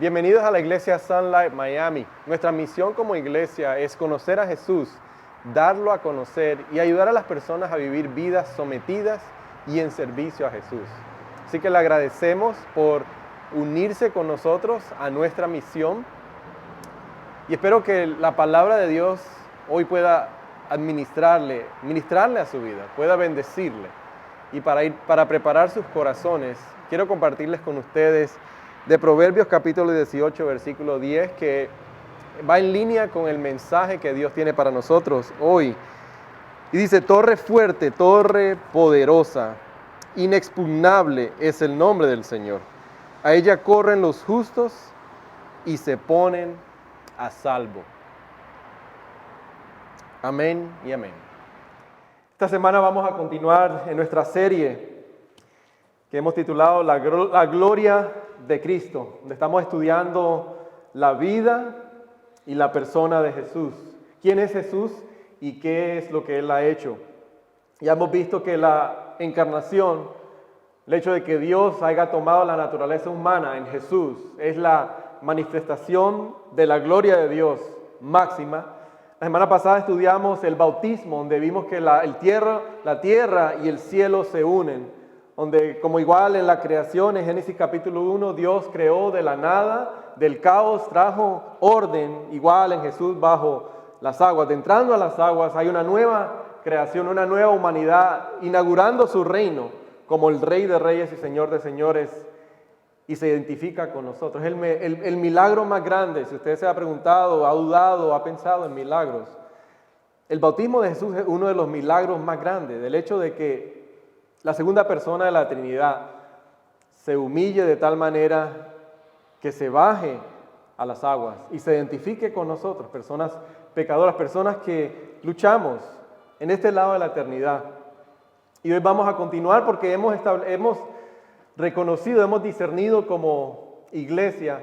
Bienvenidos a la iglesia Sunlight Miami. Nuestra misión como iglesia es conocer a Jesús, darlo a conocer y ayudar a las personas a vivir vidas sometidas y en servicio a Jesús. Así que le agradecemos por unirse con nosotros a nuestra misión y espero que la palabra de Dios hoy pueda ministrarle a su vida, pueda bendecirle. Y para preparar sus corazones, quiero compartirles con ustedes de Proverbios capítulo 18, versículo 10, que va en línea con el mensaje que Dios tiene para nosotros hoy. Y dice: torre fuerte, torre poderosa, inexpugnable es el nombre del Señor. A ella corren los justos y se ponen a salvo. Amén y amén. Esta semana vamos a continuar en nuestra serie que hemos titulado La Gloria de Cristo, donde estamos estudiando la vida y la persona de Jesús. ¿Quién es Jesús y qué es lo que Él ha hecho? Ya hemos visto que la encarnación, el hecho de que Dios haya tomado la naturaleza humana en Jesús, es la manifestación de la gloria de Dios máxima. La semana pasada estudiamos el bautismo, donde vimos que la tierra y el cielo se unen, donde como igual en la creación, en Génesis capítulo 1, Dios creó de la nada, del caos trajo orden, igual en Jesús bajo las aguas. Entrando a las aguas hay una nueva creación, una nueva humanidad, inaugurando su reino como el Rey de Reyes y Señor de Señores, y se identifica con nosotros. El milagro más grande, si usted se ha preguntado, ha dudado, ha pensado en milagros, el bautismo de Jesús es uno de los milagros más grandes, del hecho de que la segunda persona de la Trinidad se humille de tal manera que se baje a las aguas y se identifique con nosotros, personas pecadoras, personas que luchamos en este lado de la eternidad. Y hoy vamos a continuar porque hemos reconocido, hemos discernido como iglesia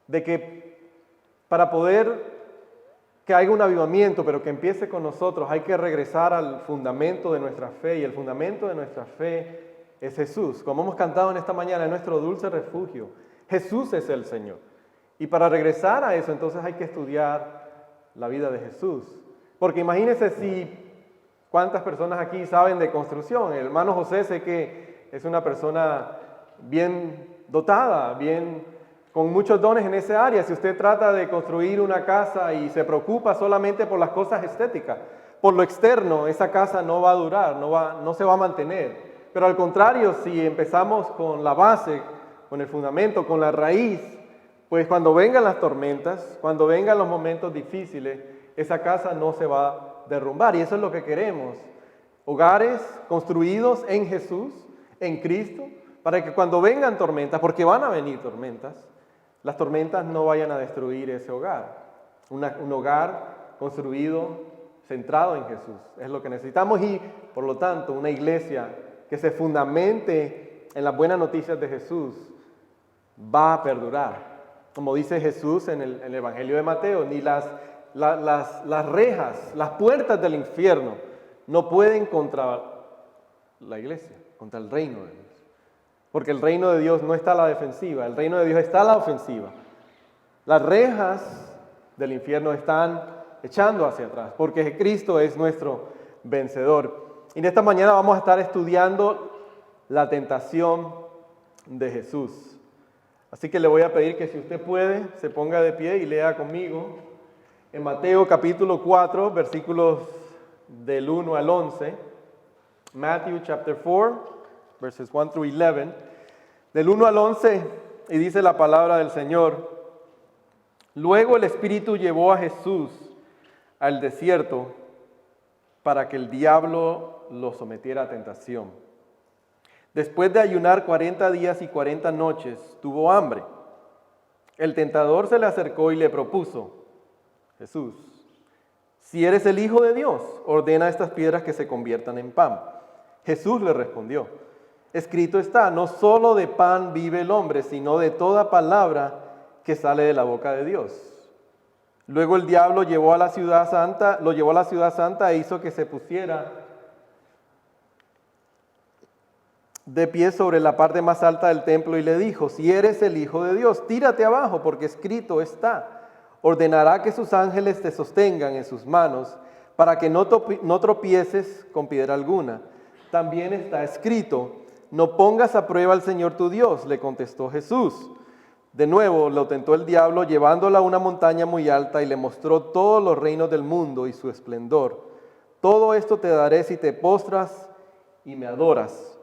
de que para poder que haya un avivamiento, pero que empiece con nosotros, hay que regresar al fundamento de nuestra fe, y el fundamento de nuestra fe es Jesús. Como hemos cantado en esta mañana, es nuestro dulce refugio. Jesús es el Señor. Y para regresar a eso, entonces hay que estudiar la vida de Jesús. Porque imagínense cuántas personas aquí saben de construcción. El hermano José sé que es una persona bien dotada, con muchos dones en esa área. Si usted trata de construir una casa y se preocupa solamente por las cosas estéticas, por lo externo, esa casa no va a durar, no se va a mantener. Pero al contrario, si empezamos con la base, con el fundamento, con la raíz, pues cuando vengan las tormentas, cuando vengan los momentos difíciles, esa casa no se va a derrumbar. Y eso es lo que queremos. Hogares construidos en Jesús, en Cristo, para que cuando vengan tormentas, porque van a venir tormentas, las tormentas no vayan a destruir ese hogar. Un hogar construido, centrado en Jesús, es lo que necesitamos. Y por lo tanto, una iglesia que se fundamente en las buenas noticias de Jesús va a perdurar. Como dice Jesús en el Evangelio de Mateo, ni las rejas, las puertas del infierno no pueden contra la iglesia, contra el reino de Dios. Porque el reino de Dios no está a la defensiva, el reino de Dios está a la ofensiva. Las rejas del infierno están echando hacia atrás, porque Cristo es nuestro vencedor. Y en esta mañana vamos a estar estudiando la tentación de Jesús. Así que le voy a pedir que si usted puede, se ponga de pie y lea conmigo en Mateo capítulo 4, versículos del 1 al 11. Matthew chapter 4, verses 1 through 11, del 1 al 11, y dice la palabra del Señor: luego el Espíritu llevó a Jesús al desierto para que el diablo lo sometiera a tentación. Después de ayunar 40 días y 40 noches, tuvo hambre. El tentador se le acercó y le propuso: Jesús, si eres el Hijo de Dios, ordena a estas piedras que se conviertan en pan. Jesús le respondió: escrito está, no solo de pan vive el hombre, sino de toda palabra que sale de la boca de Dios. Luego el diablo lo llevó a la ciudad santa e hizo que se pusiera de pie sobre la parte más alta del templo y le dijo: si eres el Hijo de Dios, tírate abajo, porque escrito está: ordenará que sus ángeles te sostengan en sus manos, para que no tropieces con piedra alguna. También está escrito: no pongas a prueba al Señor tu Dios, le contestó Jesús. De nuevo lo tentó el diablo, llevándola a una montaña muy alta, y le mostró todos los reinos del mundo y su esplendor. Todo esto te daré si te postras y me adoras.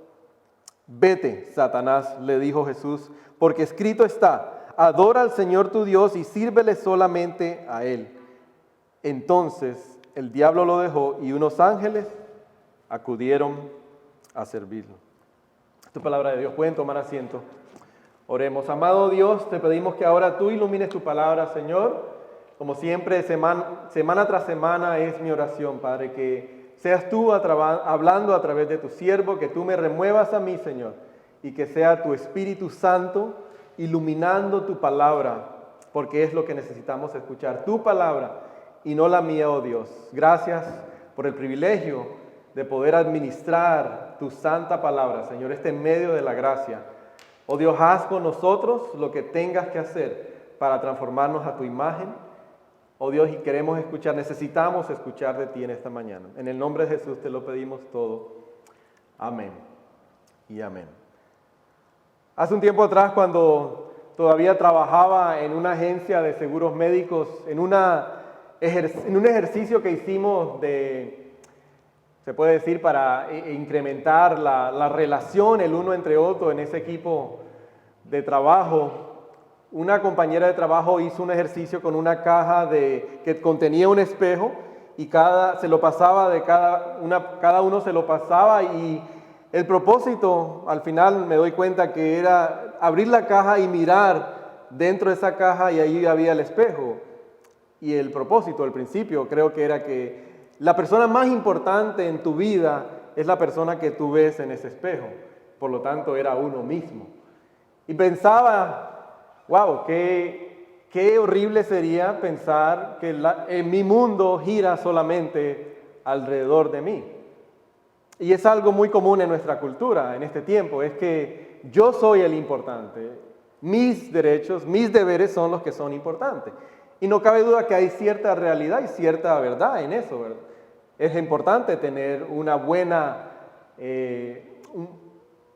Vete, Satanás, le dijo Jesús, porque escrito está: adora al Señor tu Dios y sírvele solamente a Él. Entonces el diablo lo dejó y unos ángeles acudieron a servirlo. Tu palabra de Dios. Pueden tomar asiento. Oremos. Amado Dios, te pedimos que ahora tú ilumines tu palabra, Señor. Como siempre, semana tras semana es mi oración, Padre, que seas tú hablando a través de tu siervo, que tú me remuevas a mí, Señor, y que sea tu Espíritu Santo iluminando tu palabra, porque es lo que necesitamos escuchar, tu palabra y no la mía, oh Dios. Gracias por el privilegio de poder administrar tu santa palabra, Señor, en medio de la gracia. Oh Dios, haz con nosotros lo que tengas que hacer para transformarnos a tu imagen. Oh Dios, y queremos escuchar, necesitamos escuchar de ti en esta mañana. En el nombre de Jesús te lo pedimos todo. Amén y amén. Hace un tiempo atrás, cuando todavía trabajaba en una agencia de seguros médicos, en un ejercicio que hicimos se puede decir, para incrementar la relación el uno entre otro en ese equipo de trabajo, una compañera de trabajo hizo un ejercicio con una caja que contenía un espejo y cada uno se lo pasaba, y el propósito, al final me doy cuenta que era abrir la caja y mirar dentro de esa caja, y ahí había el espejo. Y el propósito, el principio, creo que era que la persona más importante en tu vida es la persona que tú ves en ese espejo. Por lo tanto, era uno mismo. Y pensaba: wow, qué horrible sería pensar que mi mundo gira solamente alrededor de mí. Y es algo muy común en nuestra cultura en este tiempo, es que yo soy el importante, mis derechos, mis deberes son los que son importantes. Y no cabe duda que hay cierta realidad y cierta verdad en eso, ¿verdad? Es importante tener un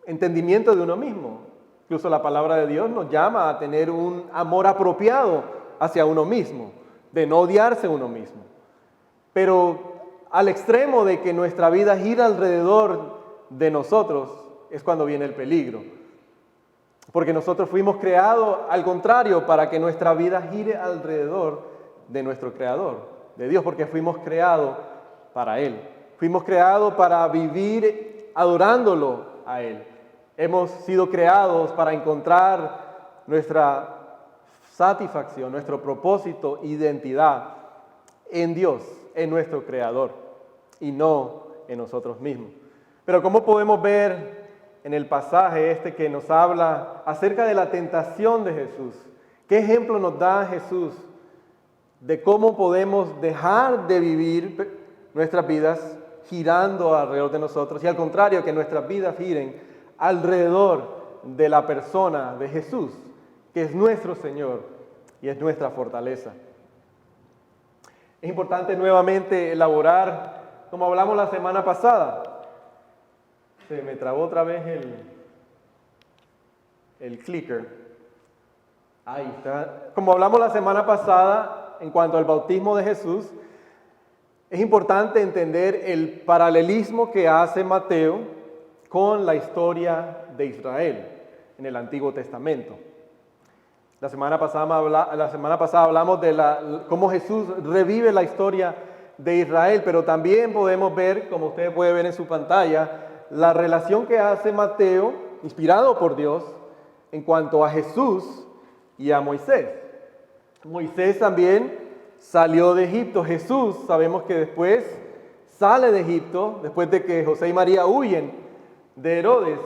entendimiento de uno mismo. Incluso la palabra de Dios nos llama a tener un amor apropiado hacia uno mismo, de no odiarse a uno mismo. Pero al extremo de que nuestra vida gira alrededor de nosotros es cuando viene el peligro. Porque nosotros fuimos creados, al contrario, para que nuestra vida gire alrededor de nuestro Creador, de Dios, porque fuimos creados para Él. Fuimos creados para vivir adorándolo a Él. Hemos sido creados para encontrar nuestra satisfacción, nuestro propósito, identidad en Dios, en nuestro Creador, y no en nosotros mismos. Pero ¿cómo podemos ver en el pasaje que nos habla acerca de la tentación de Jesús? ¿Qué ejemplo nos da Jesús de cómo podemos dejar de vivir nuestras vidas girando alrededor de nosotros, y al contrario, que nuestras vidas giren alrededor de la persona de Jesús, que es nuestro Señor y es nuestra fortaleza? Es importante nuevamente elaborar, como hablamos la semana pasada. Se me trabó otra vez el clicker. Ahí está. Como hablamos la semana pasada en cuanto al bautismo de Jesús, es importante entender el paralelismo que hace Mateo con la historia de Israel en el Antiguo Testamento. La semana pasada hablamos de cómo Jesús revive la historia de Israel, pero también podemos ver, como ustedes pueden ver en su pantalla, la relación que hace Mateo, inspirado por Dios, en cuanto a Jesús y a Moisés. Moisés también salió de Egipto. Jesús, sabemos que después sale de Egipto, después de que José y María huyen de Herodes.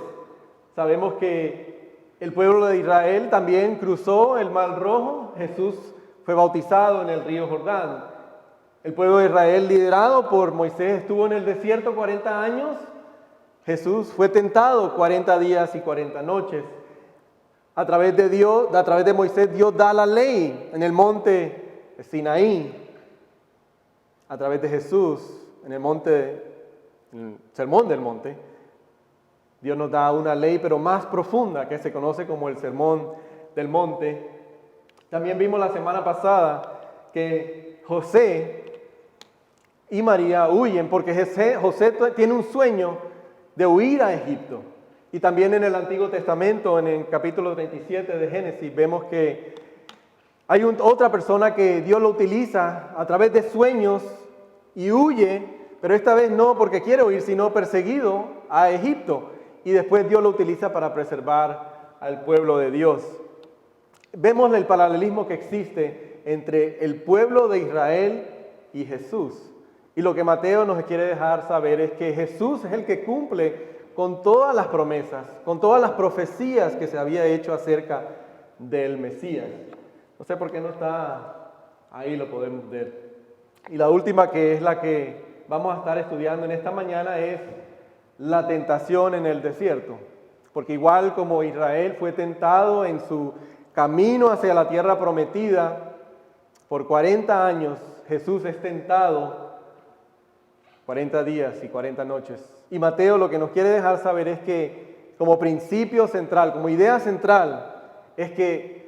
Sabemos que el pueblo de Israel también cruzó el Mar Rojo. Jesús fue bautizado en el río Jordán. El pueblo de Israel, liderado por Moisés, estuvo en el desierto 40 años Jesús fue tentado 40 días y 40 noches. A través de Dios, a través de Moisés, Dios da la ley en el monte Sinaí. A través de Jesús, en el sermón del monte, Dios nos da una ley, pero más profunda, que se conoce como el sermón del monte. También vimos la semana pasada que José y María huyen porque José tiene un sueño de huir a Egipto. Y también en el Antiguo Testamento, en el capítulo 37 de Génesis, vemos que hay otra persona que Dios lo utiliza a través de sueños y huye, pero esta vez no porque quiere huir, sino perseguido a Egipto. Y después Dios lo utiliza para preservar al pueblo de Dios. Vemos el paralelismo que existe entre el pueblo de Israel y Jesús. Y lo que Mateo nos quiere dejar saber es que Jesús es el que cumple con todas las promesas, con todas las profecías que se había hecho acerca del Mesías. No sé por qué no está ahí, lo podemos ver. Y la última, que es la que vamos a estar estudiando en esta mañana, es la tentación en el desierto. Porque igual como Israel fue tentado en su camino hacia la tierra prometida, por 40 años Jesús es tentado 40 días y 40 noches. Y Mateo lo que nos quiere dejar saber es que como principio central, como idea central, es que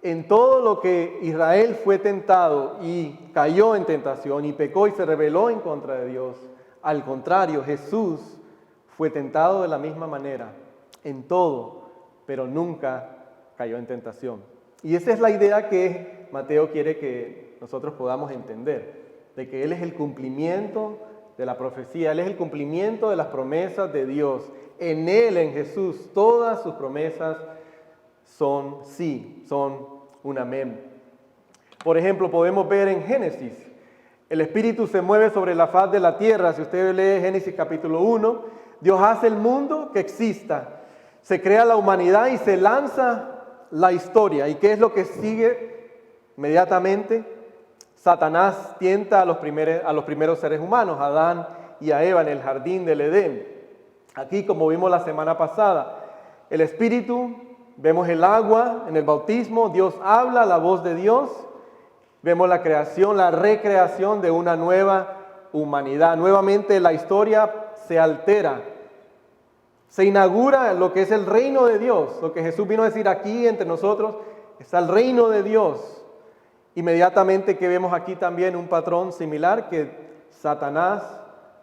en todo lo que Israel fue tentado y cayó en tentación y pecó y se rebeló en contra de Dios, al contrario, Jesús fue tentado de la misma manera, en todo, pero nunca cayó en tentación. Y esa es la idea que Mateo quiere que nosotros podamos entender, de que Él es el cumplimiento de la profecía, Él es el cumplimiento de las promesas de Dios. En Él, en Jesús, todas sus promesas son sí, son un amén. Por ejemplo, podemos ver en Génesis, el Espíritu se mueve sobre la faz de la tierra. Si usted lee Génesis capítulo 1, Dios hace el mundo que exista, se crea la humanidad y se lanza la historia. ¿Y qué es lo que sigue inmediatamente? Satanás tienta a los primeros seres humanos, a Adán y a Eva en el jardín del Edén. Aquí, como vimos la semana pasada, el Espíritu, vemos el agua en el bautismo, Dios habla, la voz de Dios, vemos la creación, la recreación de una nueva humanidad. Nuevamente la historia se altera, se inaugura lo que es el reino de Dios, lo que Jesús vino a decir: aquí entre nosotros está el reino de Dios. Inmediatamente que vemos aquí también un patrón similar, que Satanás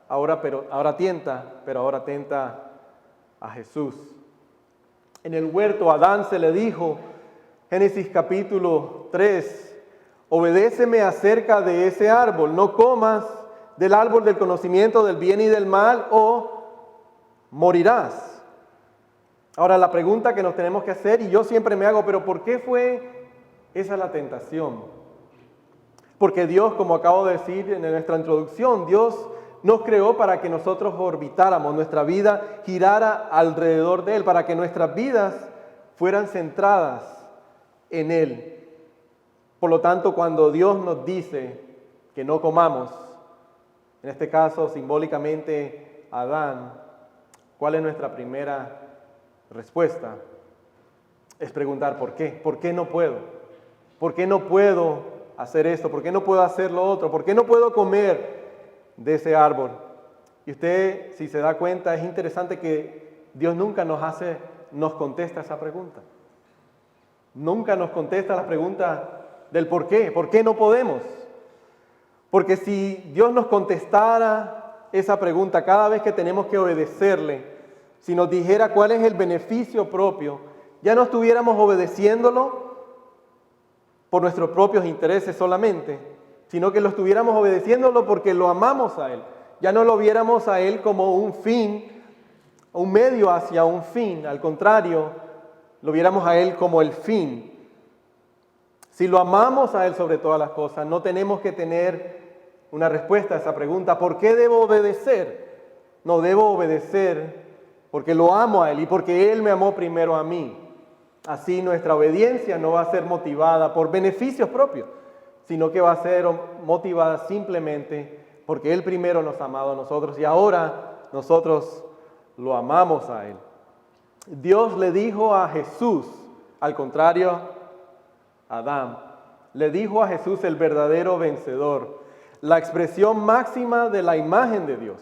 ahora tenta a Jesús. En el huerto Adán se le dijo, Génesis capítulo 3, obedéceme acerca de ese árbol, no comas del árbol del conocimiento del bien y del mal o morirás. Ahora la pregunta que nos tenemos que hacer, y yo siempre me hago, pero ¿por qué fue esa la tentación? Porque Dios, como acabo de decir en nuestra introducción, Dios nos creó para que nosotros orbitáramos, nuestra vida girara alrededor de Él, para que nuestras vidas fueran centradas en Él. Por lo tanto, cuando Dios nos dice que no comamos, en este caso simbólicamente Adán, ¿cuál es nuestra primera respuesta? Es preguntar ¿por qué? ¿Por qué no puedo? ¿Por qué no puedo hacer esto? ¿Por qué no puedo hacer lo otro? ¿Por qué no puedo comer de ese árbol? Y usted, si se da cuenta, es interesante que Dios nunca nos contesta esa pregunta. Nunca nos contesta la pregunta del por qué no podemos. Porque si Dios nos contestara esa pregunta cada vez que tenemos que obedecerle, si nos dijera cuál es el beneficio propio, ya no estuviéramos obedeciéndolo por nuestros propios intereses solamente, sino que lo estuviéramos obedeciéndolo porque lo amamos a Él. Ya no lo viéramos a Él como un fin, un medio hacia un fin. Al contrario, lo viéramos a Él como el fin. Si lo amamos a Él sobre todas las cosas, no tenemos que tener una respuesta a esa pregunta: ¿por qué debo obedecer? No, debo obedecer porque lo amo a Él y porque Él me amó primero a mí. Así nuestra obediencia no va a ser motivada por beneficios propios, sino que va a ser motivada simplemente porque Él primero nos ha amado a nosotros y ahora nosotros lo amamos a Él. Dios le dijo a Jesús, al contrario a Adán, le dijo a Jesús el verdadero vencedor, la expresión máxima de la imagen de Dios,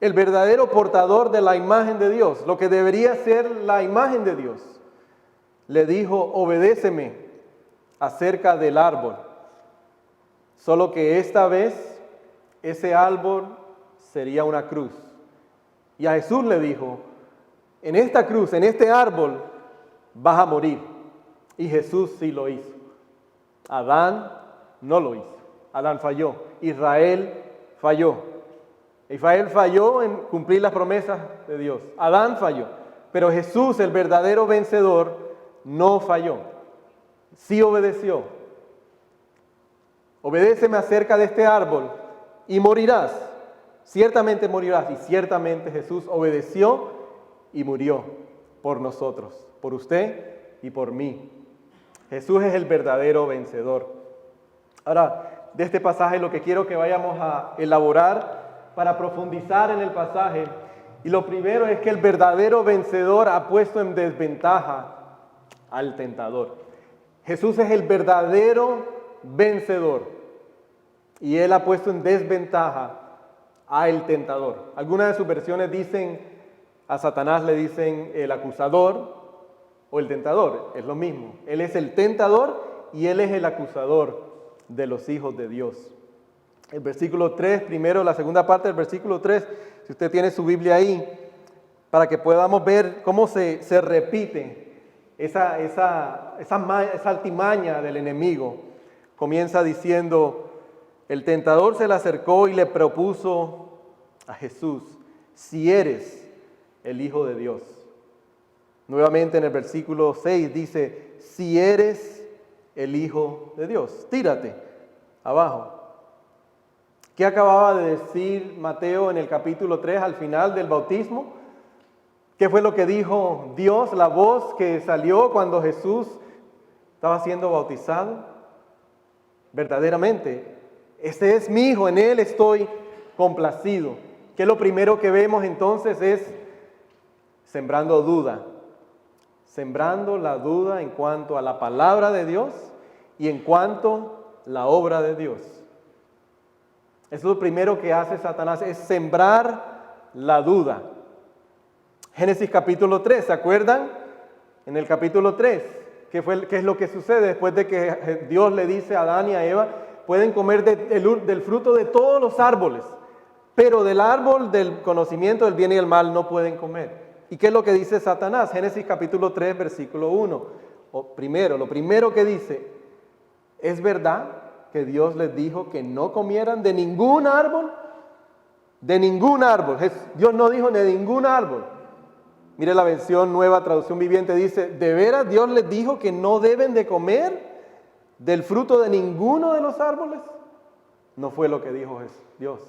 el verdadero portador de la imagen de Dios, lo que debería ser la imagen de Dios. Le dijo, obedéceme acerca del árbol, solo que esta vez ese árbol sería una cruz. Y a Jesús le dijo, en esta cruz, en este árbol, vas a morir. Y Jesús sí lo hizo. Adán no lo hizo. Adán falló. Israel falló. Israel falló en cumplir las promesas de Dios. Adán falló. Pero Jesús, el verdadero vencedor, no falló. Sí obedeció. Obedéceme acerca de este árbol y morirás. Ciertamente morirás. Y ciertamente Jesús obedeció y murió por nosotros, por usted y por mí. Jesús es el verdadero vencedor. Ahora, de este pasaje lo que quiero que vayamos a elaborar para profundizar en el pasaje, y lo primero es que el verdadero vencedor ha puesto en desventaja al tentador. Jesús es el verdadero vencedor y Él ha puesto en desventaja al tentador. Algunas de sus versiones dicen, a Satanás le dicen el acusador o el tentador, es lo mismo. Él es el tentador y Él es el acusador de los hijos de Dios. El versículo 3, primero la segunda parte del versículo 3, si usted tiene su Biblia ahí, para que podamos ver cómo se repite esa altimaña del enemigo. Comienza diciendo, el tentador se le acercó y le propuso a Jesús, si eres el Hijo de Dios. Nuevamente en el versículo 6 dice, si eres el Hijo de Dios, tírate abajo. ¿Qué acababa de decir Mateo en el capítulo 3 al final del bautismo? ¿Qué fue lo que dijo Dios, la voz que salió cuando Jesús estaba siendo bautizado? Verdaderamente, este es mi Hijo, en Él estoy complacido. ¿Qué es lo primero que vemos entonces? Es sembrando duda. Sembrando la duda en cuanto a la palabra de Dios y en cuanto a la obra de Dios. Eso es lo primero que hace Satanás, es sembrar la duda. Génesis capítulo 3, ¿se acuerdan? En el capítulo 3, ¿qué es lo que sucede después de que Dios le dice a Adán y a Eva, pueden comer del fruto de todos los árboles, pero del árbol del conocimiento del bien y el mal no pueden comer? ¿Y qué es lo que dice Satanás? Génesis capítulo 3, versículo 1. Lo primero que dice, ¿es verdad que Dios les dijo que no comieran de ningún árbol? De ningún árbol. Dios no dijo de ningún árbol. Mire la versión Nueva Traducción Viviente, dice, ¿de veras Dios les dijo que no deben de comer del fruto de ninguno de los árboles? No fue lo que dijo Dios.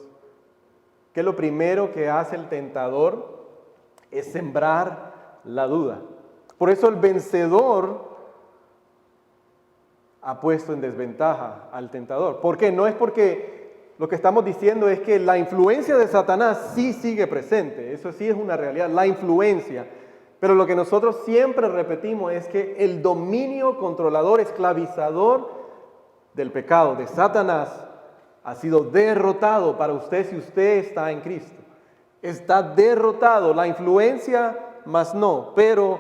¿Qué es lo primero que hace el tentador? Es sembrar la duda. Por eso el vencedor ha puesto en desventaja al tentador. ¿Por qué? No es porque lo que estamos diciendo es que la influencia de Satanás sí sigue presente. Eso sí es una realidad, la influencia. Pero lo que nosotros siempre repetimos es que el dominio controlador, esclavizador del pecado de Satanás ha sido derrotado para usted si usted está en Cristo. Está derrotado, la influencia más no, pero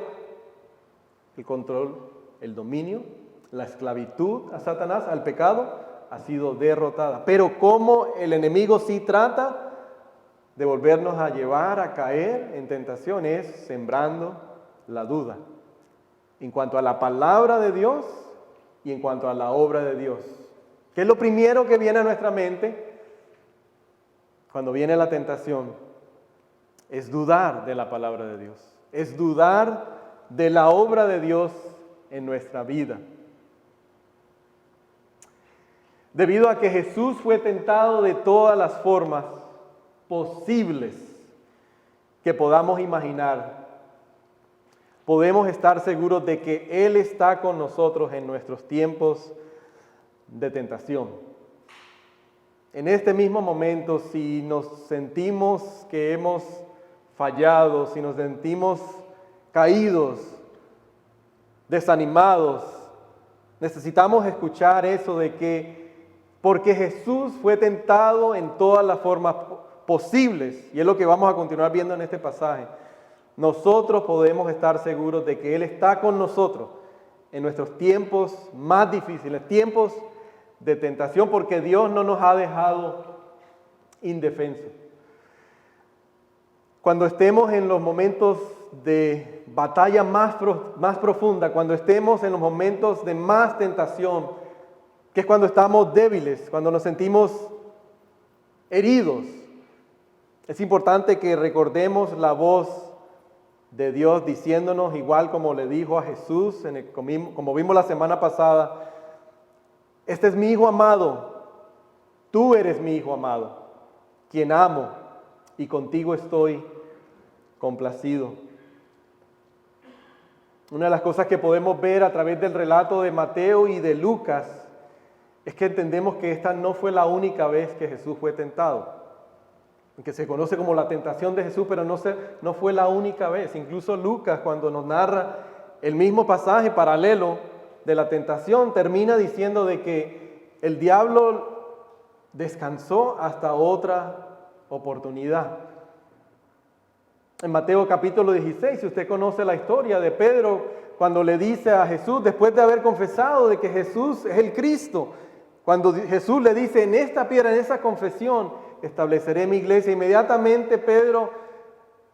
el control, el dominio, la esclavitud a Satanás, al pecado, ha sido derrotada. Pero como el enemigo sí trata de volvernos a llevar a caer en tentación, es sembrando la duda en cuanto a la palabra de Dios y en cuanto a la obra de Dios. ¿Qué es lo primero que viene a nuestra mente cuando viene la tentación? Es dudar de la palabra de Dios, es dudar de la obra de Dios en nuestra vida. Debido a que Jesús fue tentado de todas las formas posibles que podamos imaginar, podemos estar seguros de que Él está con nosotros en nuestros tiempos de tentación. En este mismo momento, si nos sentimos que hemos fallados, si nos sentimos caídos, desanimados, necesitamos escuchar eso de que porque Jesús fue tentado en todas las formas posibles, y es lo que vamos a continuar viendo en este pasaje, nosotros podemos estar seguros de que Él está con nosotros en nuestros tiempos más difíciles, tiempos de tentación, porque Dios no nos ha dejado indefensos. Cuando estemos en los momentos de batalla más profunda, cuando estemos en los momentos de más tentación, que es cuando estamos débiles, cuando nos sentimos heridos, es importante que recordemos la voz de Dios diciéndonos, igual como le dijo a Jesús, como vimos la semana pasada, este es mi Hijo amado, tú eres mi Hijo amado, quien amo, y contigo estoy complacido. Una de las cosas que podemos ver a través del relato de Mateo y de Lucas es que entendemos que esta no fue la única vez que Jesús fue tentado, que se conoce como la tentación de Jesús, pero no fue la única vez. Incluso Lucas, cuando nos narra el mismo pasaje paralelo de la tentación, termina diciendo de que el diablo descansó hasta otra oportunidad. En Mateo capítulo 16, si usted conoce la historia de Pedro, cuando le dice a Jesús, después de haber confesado de que Jesús es el Cristo, cuando Jesús le dice, en esta piedra, en esa confesión, estableceré mi iglesia. Inmediatamente Pedro,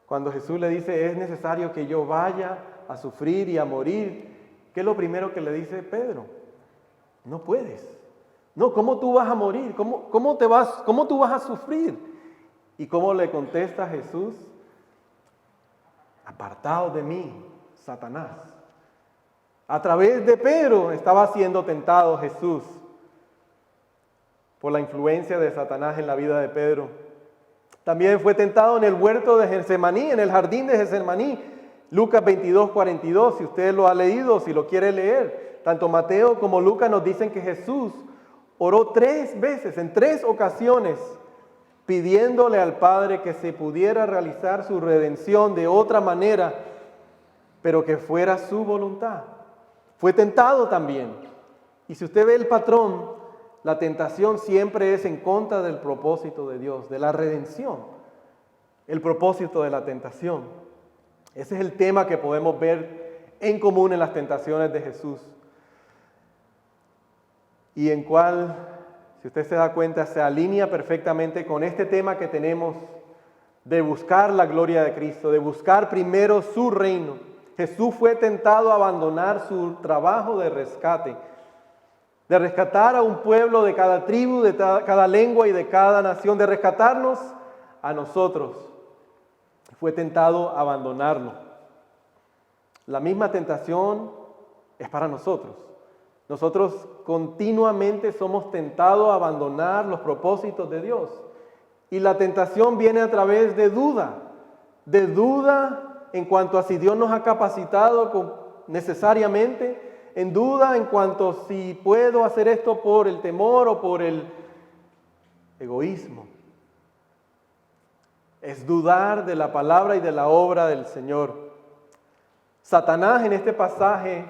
cuando Jesús le dice, es necesario que yo vaya a sufrir y a morir, ¿qué es lo primero que le dice Pedro? No puedes. No, ¿cómo tú vas a morir? ¿Cómo tú vas a sufrir? ¿Y cómo le contesta Jesús? Apartado de mí, Satanás. A través de Pedro estaba siendo tentado Jesús por la influencia de Satanás en la vida de Pedro. También fue tentado en el huerto de Getsemaní, en el jardín de Getsemaní. Lucas 22:42, si usted lo ha leído, si lo quiere leer. Tanto Mateo como Lucas nos dicen que Jesús oró 3 veces, en 3 ocasiones, pidiéndole al Padre que se pudiera realizar su redención de otra manera, pero que fuera su voluntad. Fue tentado también. Y si usted ve el patrón, la tentación siempre es en contra del propósito de Dios, de la redención. El propósito de la tentación. Ese es el tema que podemos ver en común en las tentaciones de Jesús. Y en cual, si usted se da cuenta, se alinea perfectamente con este tema que tenemos de buscar la gloria de Cristo, de buscar primero su reino. Jesús fue tentado a abandonar su trabajo de rescate, de rescatar a un pueblo de cada tribu, de cada lengua y de cada nación, de rescatarnos a nosotros. Fue tentado a abandonarlo. La misma tentación es para nosotros. Nosotros continuamente somos tentados a abandonar los propósitos de Dios. Y la tentación viene a través de duda en cuanto a si Dios nos ha capacitado necesariamente, en duda en cuanto a si puedo hacer esto por el temor o por el egoísmo. Es dudar de la palabra y de la obra del Señor. Satanás en este pasaje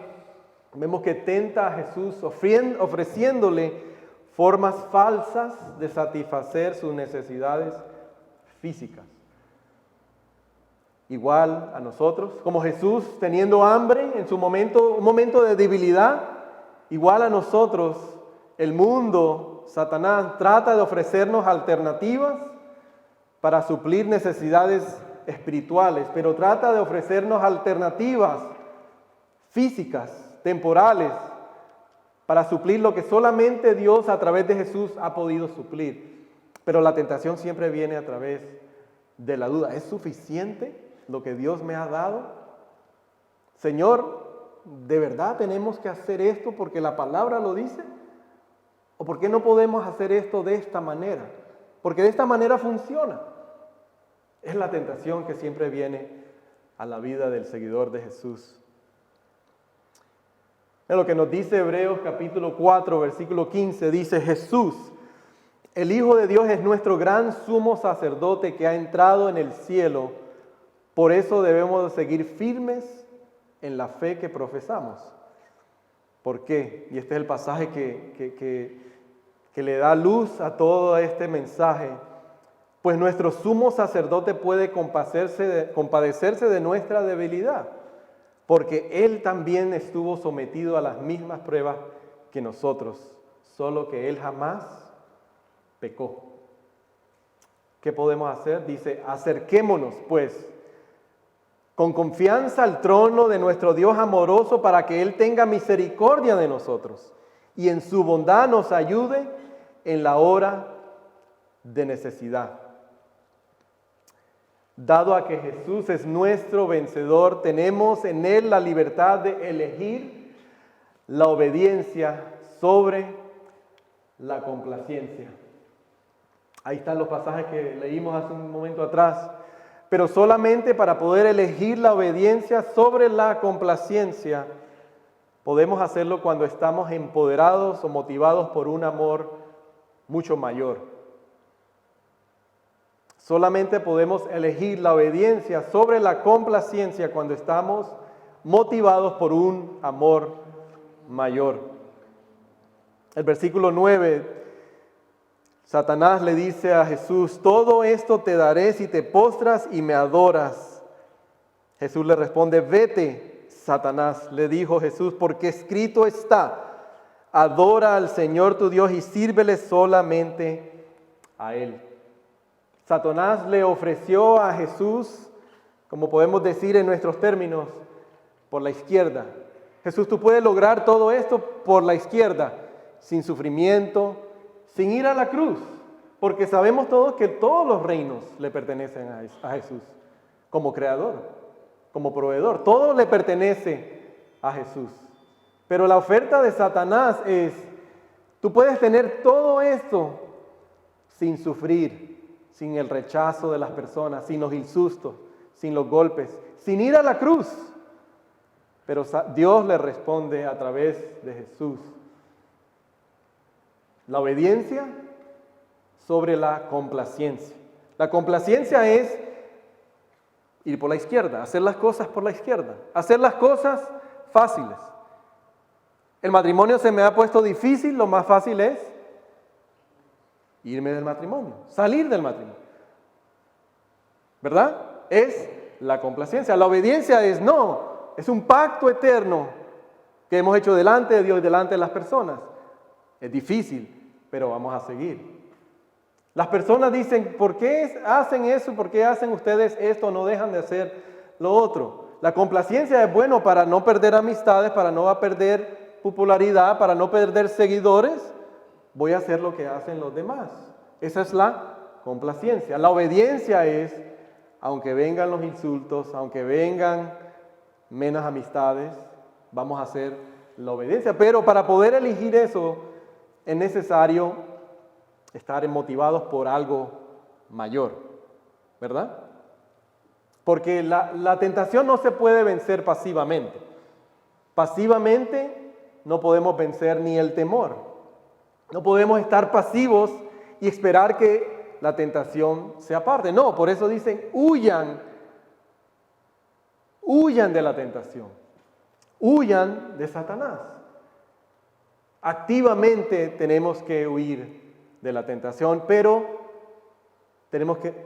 vemos que tenta a Jesús ofreciéndole formas falsas de satisfacer sus necesidades físicas. Igual a nosotros, como Jesús teniendo hambre en su momento, un momento de debilidad, igual a nosotros, el mundo, Satanás, trata de ofrecernos alternativas para suplir necesidades espirituales, pero trata de ofrecernos alternativas físicas, temporales, para suplir lo que solamente Dios a través de Jesús ha podido suplir. Pero la tentación siempre viene a través de la duda. ¿Es suficiente lo que Dios me ha dado? Señor, ¿de verdad tenemos que hacer esto porque la palabra lo dice? ¿O por qué no podemos hacer esto de esta manera? Porque de esta manera funciona. Es la tentación que siempre viene a la vida del seguidor de Jesús. Es lo que nos dice Hebreos capítulo 4, versículo 15, dice: Jesús, el Hijo de Dios, es nuestro gran sumo sacerdote que ha entrado en el cielo Por eso debemos seguir firmes en la fe que profesamos. ¿Por qué? Y este es el pasaje que le da luz a todo este mensaje. Pues nuestro sumo sacerdote puede compadecerse de nuestra debilidad, porque Él también estuvo sometido a las mismas pruebas que nosotros, solo que Él jamás pecó. ¿Qué podemos hacer? Dice, acerquémonos pues con confianza al trono de nuestro Dios amoroso para que Él tenga misericordia de nosotros y en su bondad nos ayude en la hora de necesidad. Dado a que Jesús es nuestro vencedor, tenemos en Él la libertad de elegir la obediencia sobre la complacencia. Ahí están los pasajes que leímos hace un momento atrás. Pero solamente para poder elegir la obediencia sobre la complacencia, podemos hacerlo cuando estamos empoderados o motivados por un amor mucho mayor. Solamente podemos elegir la obediencia sobre la complacencia cuando estamos motivados por un amor mayor. El versículo 9, Satanás le dice a Jesús, todo esto te daré si te postras y me adoras. Jesús le responde, vete, Satanás, le dijo Jesús, porque escrito está, adora al Señor tu Dios y sírvele solamente a Él. Satanás le ofreció a Jesús, como podemos decir en nuestros términos, por la izquierda. Jesús, tú puedes lograr todo esto por la izquierda, sin sufrimiento, sin ir a la cruz, porque sabemos todos que todos los reinos le pertenecen a Jesús, como creador, como proveedor, todo le pertenece a Jesús. Pero la oferta de Satanás es, tú puedes tener todo esto sin sufrir, sin el rechazo de las personas, sin los insultos, sin los golpes, sin ir a la cruz. Pero Dios le responde a través de Jesús. La obediencia sobre la complacencia. La complacencia es ir por la izquierda, hacer las cosas por la izquierda, hacer las cosas fáciles. El matrimonio se me ha puesto difícil, lo más fácil es irme del matrimonio, salir del matrimonio. ¿Verdad? Es la complacencia. La obediencia es no, es un pacto eterno que hemos hecho delante de Dios y delante de las personas. Es difícil, pero vamos a seguir. Las personas dicen, ¿por qué hacen eso? ¿Por qué hacen ustedes esto? No dejan de hacer lo otro. La complacencia es bueno para no perder amistades, para no perder popularidad, para no perder seguidores. Voy a hacer lo que hacen los demás. Esa es la complacencia. La obediencia es, aunque vengan los insultos, aunque vengan menos amistades, vamos a hacer la obediencia. Pero para poder elegir eso, es necesario estar motivados por algo mayor, ¿verdad? Porque la tentación no se puede vencer pasivamente. Pasivamente no podemos vencer ni el temor. No podemos estar pasivos y esperar que la tentación se aparte. No, por eso dicen, huyan de la tentación, huyan de Satanás. Activamente tenemos que huir de la tentación, pero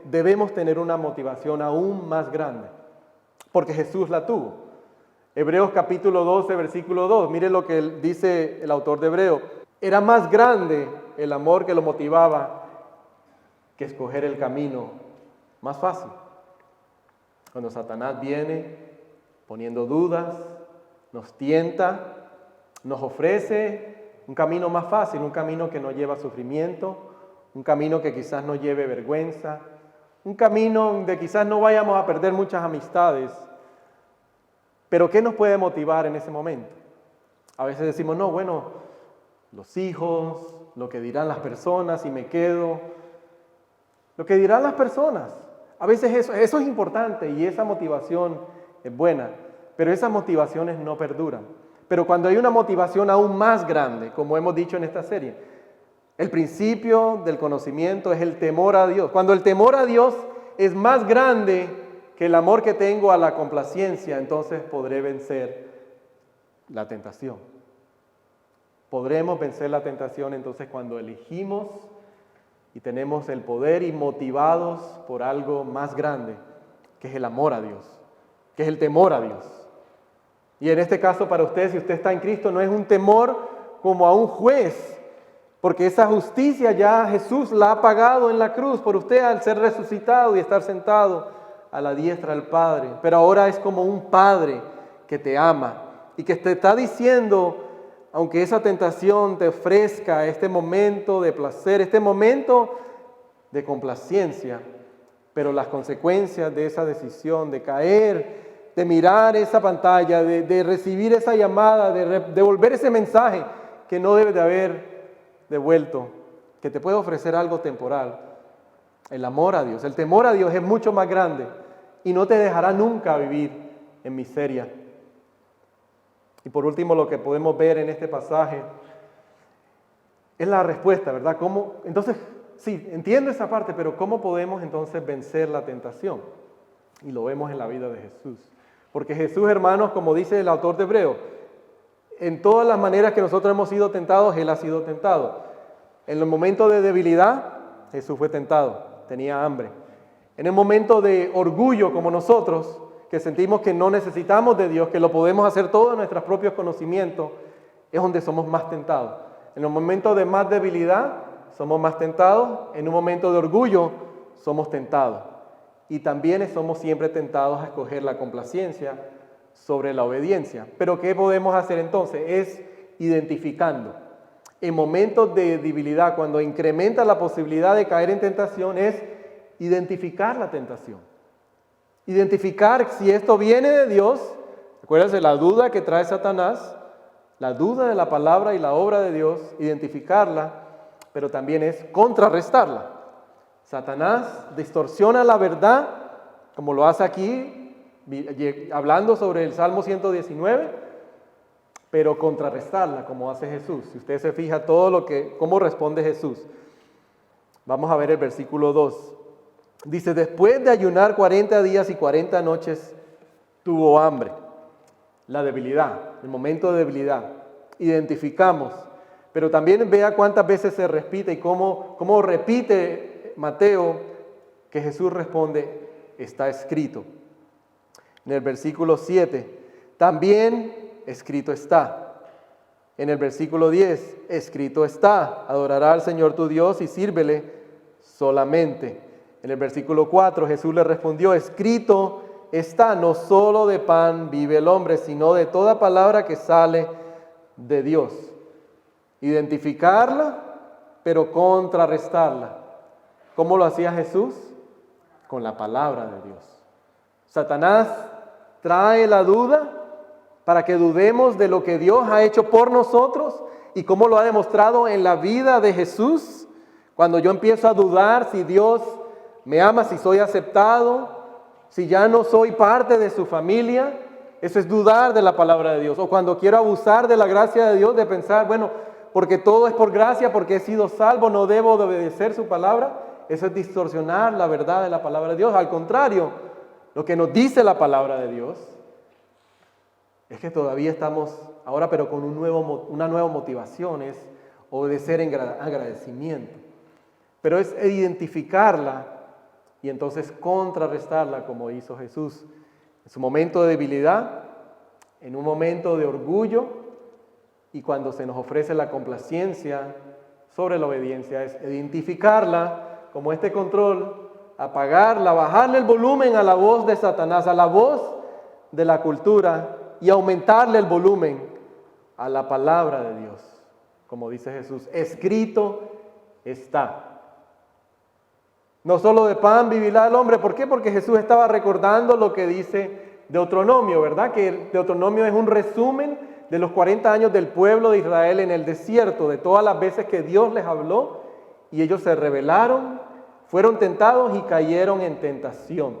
debemos tener una motivación aún más grande, porque Jesús la tuvo. Hebreos capítulo 12, versículo 2, mire lo que dice el autor de Hebreo. Era más grande el amor que lo motivaba que escoger el camino más fácil. Cuando Satanás viene poniendo dudas, nos tienta, nos ofrece un camino más fácil, un camino que no lleva sufrimiento, un camino que quizás no lleve vergüenza, un camino donde quizás no vayamos a perder muchas amistades. Pero ¿qué nos puede motivar en ese momento? A veces decimos, no, bueno, los hijos, lo que dirán las personas si me quedo, lo que dirán las personas. A veces eso es importante y esa motivación es buena, pero esas motivaciones no perduran. Pero cuando hay una motivación aún más grande, como hemos dicho en esta serie, el principio del conocimiento es el temor a Dios. Cuando el temor a Dios es más grande que el amor que tengo a la complacencia, entonces podré vencer la tentación. Podremos vencer la tentación entonces cuando elegimos y tenemos el poder y motivados por algo más grande, que es el amor a Dios, que es el temor a Dios. Y en este caso para usted, si usted está en Cristo, no es un temor como a un juez, porque esa justicia ya Jesús la ha pagado en la cruz por usted al ser resucitado y estar sentado a la diestra del Padre. Pero ahora es como un Padre que te ama y que te está diciendo, aunque esa tentación te ofrezca este momento de placer, este momento de complacencia, pero las consecuencias de esa decisión, de caer, de mirar esa pantalla, de recibir esa llamada, de devolver ese mensaje que no debes de haber devuelto, que te puede ofrecer algo temporal. El amor a Dios, el temor a Dios es mucho más grande y no te dejará nunca vivir en miseria. Y por último, lo que podemos ver en este pasaje es la respuesta, ¿verdad? ¿Cómo? Entonces, sí, entiendo esa parte, pero ¿cómo podemos entonces vencer la tentación? Y lo vemos en la vida de Jesús. Porque Jesús, hermanos, como dice el autor de Hebreo, en todas las maneras que nosotros hemos sido tentados, Él ha sido tentado. En el momento de debilidad, Jesús fue tentado, tenía hambre. En el momento de orgullo, como nosotros, que sentimos que no necesitamos de Dios, que lo podemos hacer todo en nuestros propios conocimientos, es donde somos más tentados. En un momento de más debilidad, somos más tentados. En un momento de orgullo, somos tentados. Y también somos siempre tentados a escoger la complacencia sobre la obediencia. Pero ¿qué podemos hacer entonces? Es identificando. En momentos de debilidad, cuando incrementa la posibilidad de caer en tentación, es identificar la tentación. Identificar si esto viene de Dios. Acuérdense la duda que trae Satanás, la duda de la palabra y la obra de Dios, identificarla, pero también es contrarrestarla. Satanás distorsiona la verdad, como lo hace aquí, hablando sobre el Salmo 119, pero contrarrestarla, como hace Jesús. Si usted se fija cómo responde Jesús. Vamos a ver el versículo 2. Dice, después de ayunar 40 días y 40 noches, tuvo hambre. La debilidad, el momento de debilidad. Identificamos, pero también vea cuántas veces se repite y cómo repite Mateo que Jesús responde, está escrito. En el versículo 7, también escrito está. En el versículo 10, escrito está, adorará al Señor tu Dios y sírvele solamente. En el versículo 4, Jesús le respondió, escrito está, no solo de pan vive el hombre, sino de toda palabra que sale de Dios. Identificarla, pero contrarrestarla. ¿Cómo lo hacía Jesús? Con la palabra de Dios. Satanás trae la duda para que dudemos de lo que Dios ha hecho por nosotros y cómo lo ha demostrado en la vida de Jesús. Cuando yo empiezo a dudar si Dios me ama, si soy aceptado, si ya no soy parte de su familia, eso es dudar de la palabra de Dios. O cuando quiero abusar de la gracia de Dios, de pensar, bueno, porque todo es por gracia, porque he sido salvo, no debo de obedecer su palabra. Eso es distorsionar la verdad de la palabra de Dios. Al contrario, lo que nos dice la palabra de Dios es que todavía estamos ahora, pero con una nueva motivación, es obedecer en agradecimiento. Pero es identificarla y entonces contrarrestarla como hizo Jesús. En su momento de debilidad, en un momento de orgullo y cuando se nos ofrece la complacencia sobre la obediencia, es identificarla como este control, apagarla, bajarle el volumen a la voz de Satanás, a la voz de la cultura y aumentarle el volumen a la palabra de Dios. Como dice Jesús, escrito está. No solo de pan vivirá el hombre. ¿Por qué? Porque Jesús estaba recordando lo que dice Deuteronomio, ¿verdad? Que Deuteronomio es un resumen de los 40 años del pueblo de Israel en el desierto, de todas las veces que Dios les habló y ellos se rebelaron, fueron tentados y cayeron en tentación.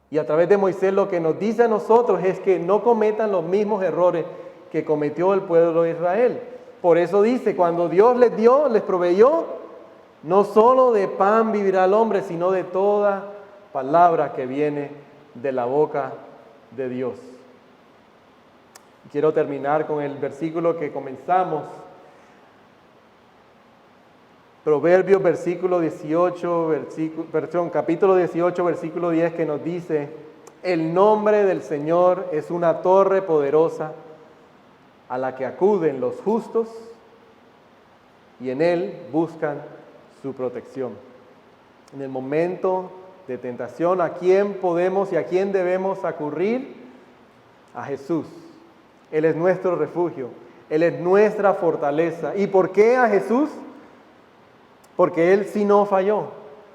Y a través de Moisés lo que nos dice a nosotros es que no cometan los mismos errores que cometió el pueblo de Israel. Por eso dice, cuando Dios les dio, les proveyó, no solo de pan vivirá el hombre, sino de toda palabra que viene de la boca de Dios. Quiero terminar con el versículo que comenzamos. Proverbios capítulo 18, versículo 10, que nos dice: el nombre del Señor es una torre poderosa a la que acuden los justos y en Él buscan su protección. En el momento de tentación, ¿a quién podemos y a quién debemos acudir? A Jesús. Él es nuestro refugio, Él es nuestra fortaleza. ¿Y por qué a Jesús? Porque Él sí no falló,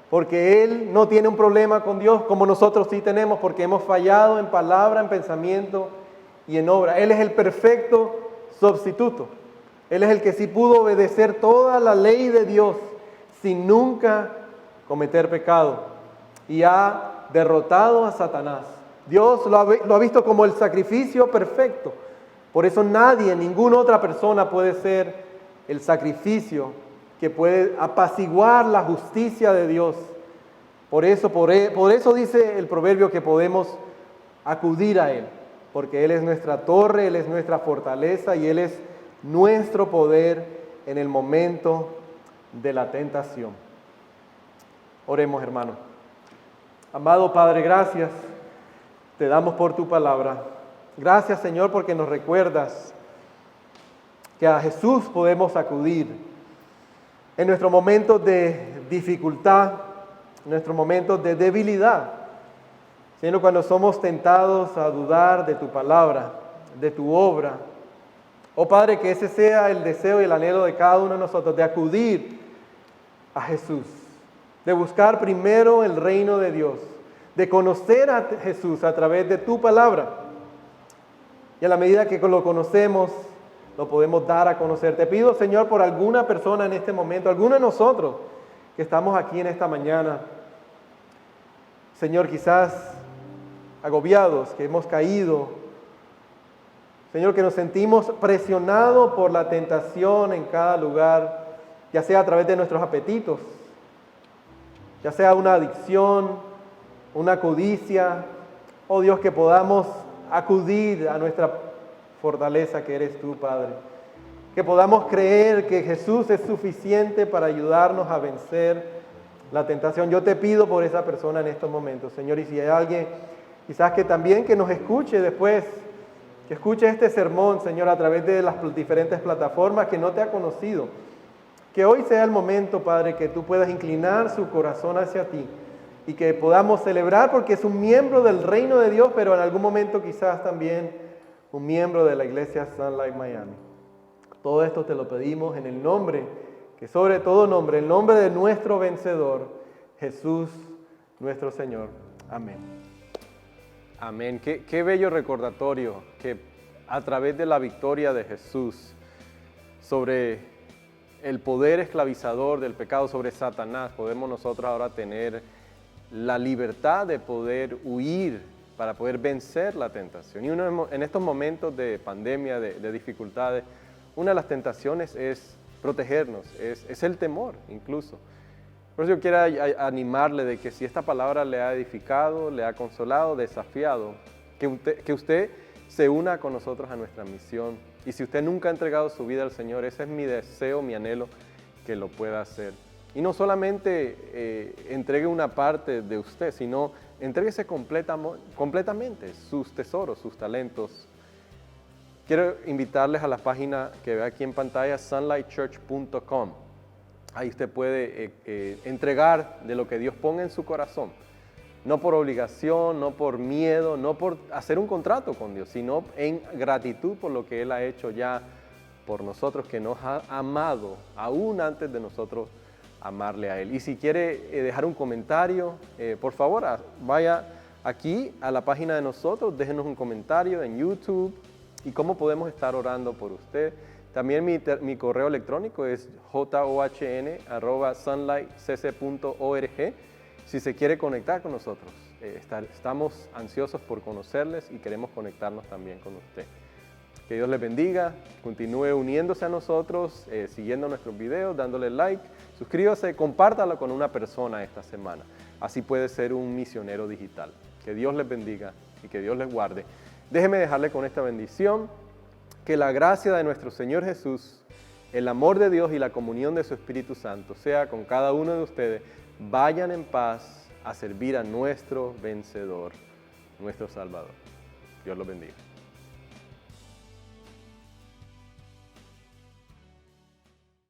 porque Él no tiene un problema con Dios como nosotros sí tenemos, porque hemos fallado en palabra, en pensamiento y en obra. Él es el perfecto sustituto. Él es el que sí pudo obedecer toda la ley de Dios sin nunca cometer pecado y ha derrotado a Satanás. Dios lo ha visto como el sacrificio perfecto. Por eso nadie, ninguna otra persona puede ser el sacrificio que puede apaciguar la justicia de Dios. Por eso dice el proverbio que podemos acudir a Él, porque Él es nuestra torre, Él es nuestra fortaleza y Él es nuestro poder en el momento de la tentación. Oremos, hermano. Amado Padre, gracias te damos por tu palabra. Gracias, Señor, porque nos recuerdas que a Jesús podemos acudir en nuestros momentos de dificultad, en nuestros momentos de debilidad. Señor, cuando somos tentados a dudar de tu palabra, de tu obra. Oh Padre, que ese sea el deseo y el anhelo de cada uno de nosotros, de acudir a Jesús, de buscar primero el reino de Dios, de conocer a Jesús a través de tu palabra. Y a la medida que lo conocemos, lo podemos dar a conocer. Te pido, Señor, por alguna persona en este momento, alguno de nosotros que estamos aquí en esta mañana, Señor, quizás agobiados, que hemos caído, Señor, que nos sentimos presionados por la tentación en cada lugar, ya sea a través de nuestros apetitos, ya sea una adicción, una codicia, oh Dios, que podamos acudir a nuestra fortaleza que eres tú, Padre. Que podamos creer que Jesús es suficiente para ayudarnos a vencer la tentación. Yo te pido por esa persona en estos momentos, Señor, y si hay alguien quizás que también que nos escuche después, que escuche este sermón, Señor, a través de las diferentes plataformas, que no te ha conocido, que hoy sea el momento, Padre, que tú puedas inclinar su corazón hacia ti y que podamos celebrar porque es un miembro del reino de Dios, pero en algún momento quizás también un miembro de la iglesia Sunlight Miami. Todo esto te lo pedimos en el nombre, que sobre todo nombre, el nombre de nuestro vencedor, Jesús nuestro Señor. Amén. Amén. Qué bello recordatorio que a través de la victoria de Jesús sobre el poder esclavizador del pecado, sobre Satanás, podemos nosotros ahora tener la libertad de poder huir para poder vencer la tentación. Y en estos momentos de pandemia, de dificultades, una de las tentaciones es protegernos, es el temor incluso. Por eso yo quiero animarle de que si esta palabra le ha edificado, le ha consolado, desafiado, que usted se una con nosotros a nuestra misión. Y si usted nunca ha entregado su vida al Señor, ese es mi deseo, mi anhelo, que lo pueda hacer. Y no solamente entregue una parte de usted, sino entréguese completamente sus tesoros, sus talentos. Quiero invitarles a la página que ve aquí en pantalla, sunlightchurch.com. Ahí usted puede entregar de lo que Dios ponga en su corazón. No por obligación, no por miedo, no por hacer un contrato con Dios, sino en gratitud por lo que Él ha hecho ya por nosotros, que nos ha amado aún antes de nosotros amarle a Él. Y si quiere dejar un comentario, por favor, vaya aquí a la página de nosotros, déjenos un comentario en YouTube y cómo podemos estar orando por usted. También mi correo electrónico es john@sunlightcc.org. Si se quiere conectar con nosotros, estamos ansiosos por conocerles y queremos conectarnos también con usted. Que Dios les bendiga, continúe uniéndose a nosotros, siguiendo nuestros videos, dándole like, suscríbase, compártalo con una persona esta semana. Así puede ser un misionero digital. Que Dios les bendiga y que Dios les guarde. Déjeme dejarle con esta bendición. Que la gracia de nuestro Señor Jesús, el amor de Dios y la comunión de su Espíritu Santo sea con cada uno de ustedes. Vayan en paz a servir a nuestro vencedor, nuestro Salvador. Dios los bendiga.